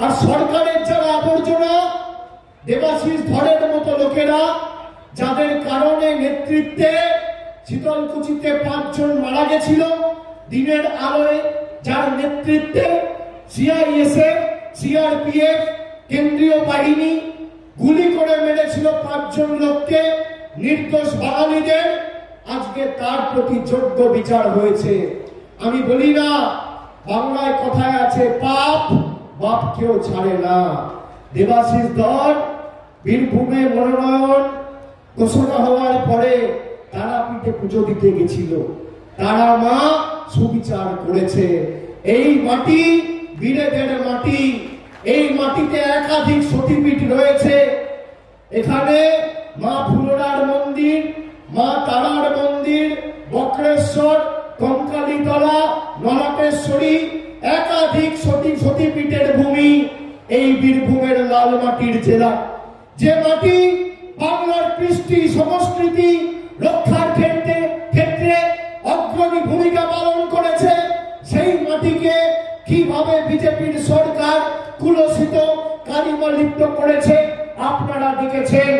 আর সরকারের যারা আবর্জনা, দেবাশিস ধরের মতো লোকেরা, যাদের কারণে নেতৃত্বে শীতলকুচিতে 5 জন মারা গেছিল দিনের আলোয়, যার নেতৃত্বে সিআইএসএফ, সিআরপিএফ, কেন্দ্রীয় বাহিনী গুলি করে মেরেছিল 5 জন লোককে, নির্দোষ বাঙালিদের, আজকে তার প্রতি যোগ্য বিচার হয়েছে। আমি বলি না, বাংলায় কথায় আছে, পাপ বাপ কেউ ছাড়ে না। দেবাশিস ধর বীরভূমে মনোনয়ন ঘোষণা হওয়ার পরে তারাপীঠে পুজো দিতে গেছিল, তারা মা সুবিচার করেছে। এই মাটি বীরেদের মাটি, এই মাটিতে একাধিক সতীপীঠ রয়েছে। এখানে মা ফুলরার মন্দির, মা তারার মন্দির, বক্রেশ্বর, কঙ্কালীতলা, নলাটেশ্বরী, একাধিক সতীপীঠের ভূমি এই বীরভূমের লাল মাটির জেলা। যে মাটি বাংলার কৃষ্টি সংস্কৃতি রক্ষার ক্ষেত্রে অগ্রণী ভূমিকা পালন করেছে, সেই মাটিকে কিভাবে বিজেপির সরকার কুলসিত কালিমা লিপ্ত করেছে আপনারা দেখেছেন।